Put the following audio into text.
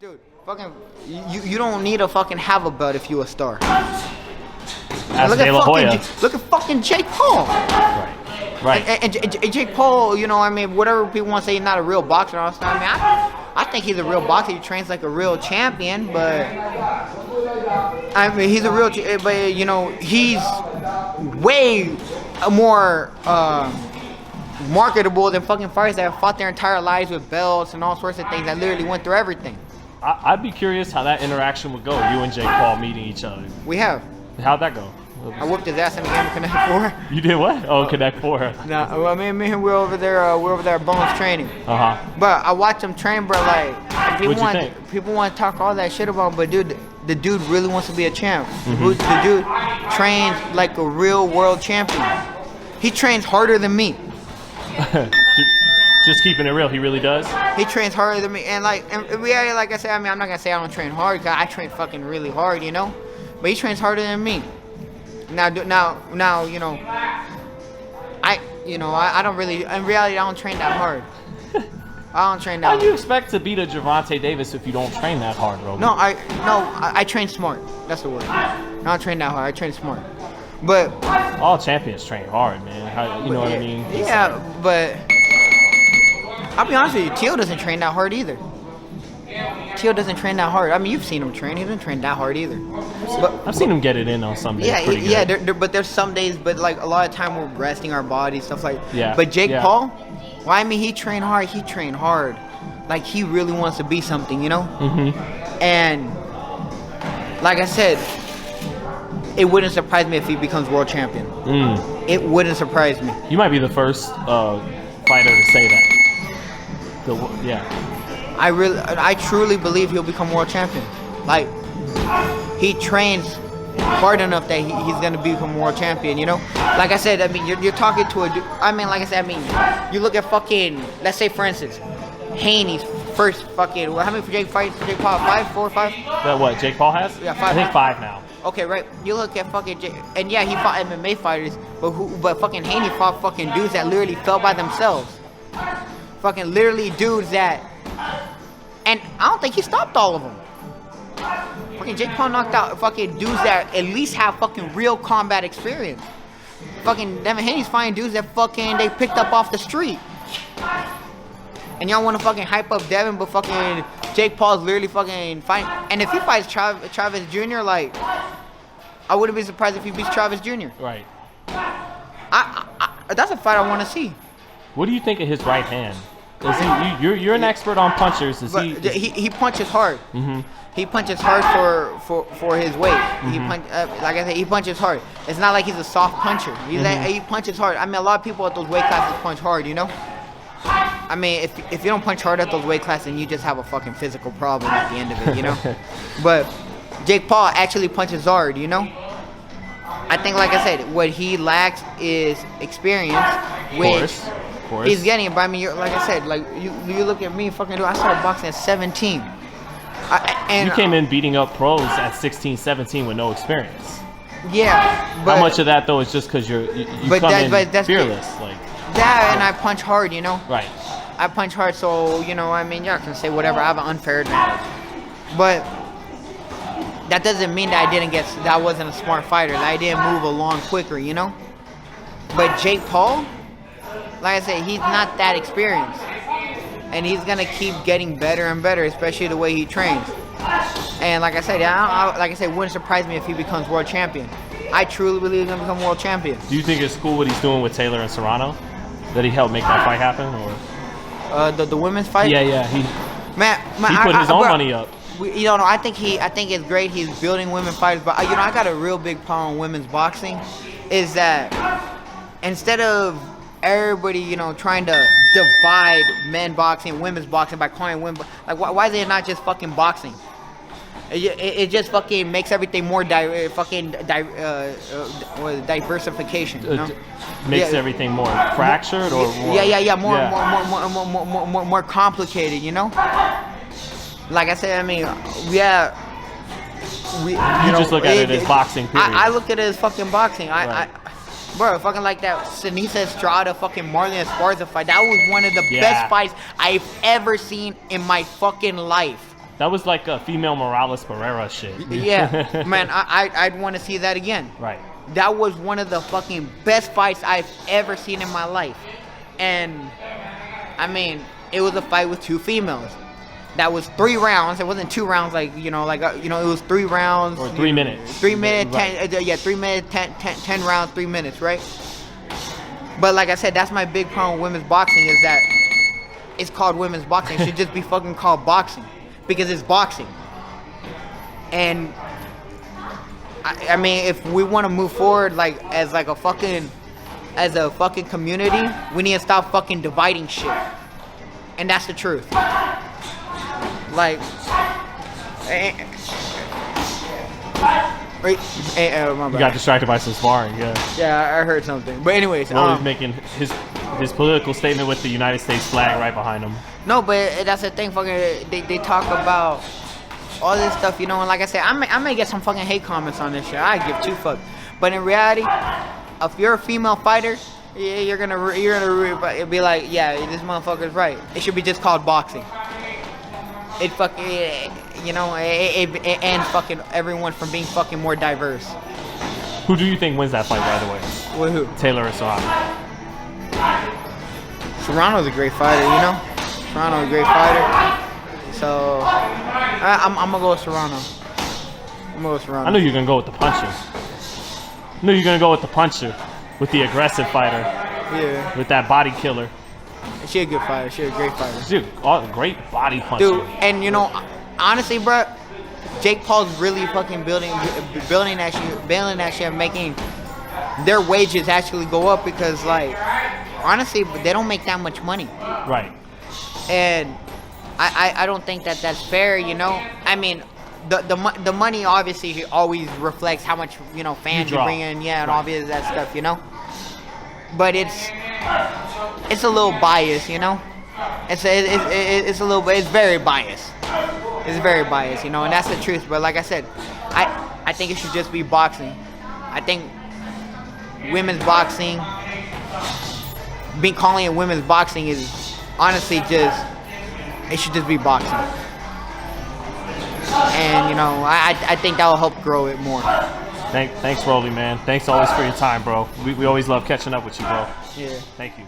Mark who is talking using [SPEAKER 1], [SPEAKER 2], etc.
[SPEAKER 1] Dude, fucking, you don't need to fucking have a belt if you a star. Look at fucking Jake Paul.
[SPEAKER 2] Right.
[SPEAKER 1] And Jake Paul, you know, I mean, whatever people want to say, he's not a real boxer. I mean, I think he's a real boxer. He trains like a real champion, but I mean, he's a real. But you know, he's way more marketable than fucking fighters that have fought their entire lives with belts and all sorts of things that literally went through everything.
[SPEAKER 2] I'd be curious how that interaction would go. You and Jake Paul meeting each other.
[SPEAKER 1] We have.
[SPEAKER 2] How'd that go?
[SPEAKER 1] I whooped his ass in the game of Connect 4.
[SPEAKER 2] You did what? Oh, Connect 4.
[SPEAKER 1] No, well, me and him, we're over there at Bones training. But I watched him train, bro. Like, people want to talk all that shit about him, but dude, the dude really wants to be a champ. The dude trains like a real world champion. He trains harder than me.
[SPEAKER 2] Just keeping it real, he really does.
[SPEAKER 1] He trains harder than me, and like in reality, like I said, I mean, I'm not gonna say I don't train hard, cause I train fucking really hard, you know. But he trains harder than me. Now, you know, I don't really, in reality, I don't train that hard. I don't train that hard.
[SPEAKER 2] How do you expect to beat a Gervonta Davis if you don't train that hard, bro?
[SPEAKER 1] No, I train smart. That's the word. I don't train that hard. I train smart. But
[SPEAKER 2] all champions train hard, man. You know what I mean?
[SPEAKER 1] Yeah, but I'll be honest with you, Teal doesn't train that hard either. Teal doesn't train that hard. I mean, you've seen him train. He doesn't train that hard either. But
[SPEAKER 2] I've seen him get it in on some days.
[SPEAKER 1] Yeah, but there's some days, but like a lot of time we're resting our bodies, stuff like.
[SPEAKER 2] Yeah.
[SPEAKER 1] But Jake Paul, well, I mean, he trained hard. He trained hard, like he really wants to be something, you know. And like I said, it wouldn't surprise me if he becomes world champion. It wouldn't surprise me.
[SPEAKER 2] You might be the first fighter to say that.
[SPEAKER 1] I truly believe he'll become world champion. Like, he trains hard enough that he's gonna become world champion, you know? Like I said, I mean, you're talking to a dude, I mean, like I said, I mean, you look at fucking, let's say for instance, Haney's first fucking, how many Jake fights for Jake Paul? 4 or 5?
[SPEAKER 2] That what, Jake Paul has?
[SPEAKER 1] Yeah, 5.
[SPEAKER 2] I think 5 now.
[SPEAKER 1] Okay, right. You look at fucking Jake, and yeah, he fought MMA fighters, but fucking Haney fought fucking dudes that literally fell by themselves. Fucking literally dudes that, and I don't think he stopped all of them. Fucking Jake Paul knocked out fucking dudes that at least have fucking real combat experience. Fucking Devin Haney's fighting dudes that fucking they picked up off the street. And y'all want to fucking hype up Devin, but fucking Jake Paul's literally fucking fighting. And if he fights Travis Jr., like, I wouldn't be surprised if he beats Travis Jr.
[SPEAKER 2] Right.
[SPEAKER 1] That's a fight I want to see.
[SPEAKER 2] What do you think of his right hand? You're an expert on punchers.
[SPEAKER 1] He punches hard. He punches hard for his weight. Like I said, he punches hard. It's not like he's a soft puncher. He punches hard. I mean, a lot of people at those weight classes punch hard, you know? I mean, if you don't punch hard at those weight classes, then you just have a fucking physical problem at the end of it, you know? But Jake Paul actually punches hard, you know? I think, like I said, what he lacks is experience, which he's getting. But I mean, like I said, like you look at me, fucking dude. I started boxing at 17. And
[SPEAKER 2] you came in beating up pros at 16, 17 with no experience.
[SPEAKER 1] Yeah, but
[SPEAKER 2] how much of that though is just because you come in fearless, like
[SPEAKER 1] that, and I punch hard, you know.
[SPEAKER 2] Right.
[SPEAKER 1] I punch hard, so you know, I mean, y'all can say whatever. I have an unfair advantage, but that doesn't mean that I wasn't a smart fighter. That I didn't move along quicker, you know. But Jake Paul, like I said, he's not that experienced, and he's gonna keep getting better and better, especially the way he trains. And like I said, wouldn't surprise me if he becomes world champion. I truly believe he's gonna become world champion.
[SPEAKER 2] Do you think it's cool what he's doing with Taylor and Serrano? That he helped make that fight happen, or
[SPEAKER 1] the women's fight?
[SPEAKER 2] Yeah. He put his own money up.
[SPEAKER 1] You know, I think it's great. He's building women fighters, but you know, I got a real big problem with women's boxing. Is that instead of everybody, you know, trying to divide men boxing and women's boxing by calling women, like, why is it not just fucking boxing? It just fucking makes everything more diversification. You know?
[SPEAKER 2] Makes everything more fractured or more
[SPEAKER 1] more complicated. You know, like I said, I mean, yeah.
[SPEAKER 2] You just look at it as boxing. Period.
[SPEAKER 1] I look at it as fucking boxing. Bro, fucking like that Sinisa Estrada fucking Marlon Esparza fight. That was one of the best fights I've ever seen in my fucking life.
[SPEAKER 2] That was like a female Morales Barrera shit.
[SPEAKER 1] Yeah, man, I'd want to see that again.
[SPEAKER 2] Right.
[SPEAKER 1] That was one of the fucking best fights I've ever seen in my life. And, I mean, it was a fight with 2 females. That was 3 rounds. It wasn't 2 rounds like, it was 3 rounds.
[SPEAKER 2] Or 3 minutes.
[SPEAKER 1] 3 minutes,
[SPEAKER 2] right.
[SPEAKER 1] 3 minutes, 10 rounds, 3 minutes, right? But like I said, that's my big problem with women's boxing is that it's called women's boxing. It should just be fucking called boxing because it's boxing. And I mean, if we want to move forward as a fucking community, we need to stop fucking dividing shit. And that's the truth. Like, my bad.
[SPEAKER 2] You got distracted by some sparring, yeah.
[SPEAKER 1] Yeah, I heard something. But anyways,
[SPEAKER 2] Rolly's making his political statement with the United States flag right behind him.
[SPEAKER 1] No, but that's the thing. Fucking, they talk about all this stuff, and like I said, I may get some fucking hate comments on this shit. I give 2 fucks. But in reality, if you're a female fighter, yeah, you're gonna be like, yeah, this motherfucker's right. It should be just called boxing. It fucking, it ends fucking everyone from being fucking more diverse.
[SPEAKER 2] Who do you think wins that fight, by the way?
[SPEAKER 1] With who?
[SPEAKER 2] Taylor or Serrano?
[SPEAKER 1] Serrano's a great fighter, Serrano's a great fighter. So, I'm gonna go with Serrano.
[SPEAKER 2] I knew you were gonna go with the puncher. With the aggressive fighter.
[SPEAKER 1] Yeah.
[SPEAKER 2] With that body killer.
[SPEAKER 1] She a good fighter. She a great fighter.
[SPEAKER 2] Dude, great body puncher.
[SPEAKER 1] Dude, and honestly, bro, Jake Paul's really fucking building that shit, and making their wages actually go up because, like, honestly, they don't make that much money.
[SPEAKER 2] Right.
[SPEAKER 1] And I don't think that's fair, I mean, the money obviously always reflects how much fans you bring in, and obviously that stuff, But it's a little biased, It's a little bit. It's very biased. It's very biased, and that's the truth. But like I said, I think it should just be boxing. I think women's boxing, calling it women's boxing is honestly it should just be boxing. And I think that will help grow it more.
[SPEAKER 2] Thanks, Rolly, man. Thanks always for your time, bro. We always love catching up with you, bro.
[SPEAKER 1] Yeah.
[SPEAKER 2] Thank you.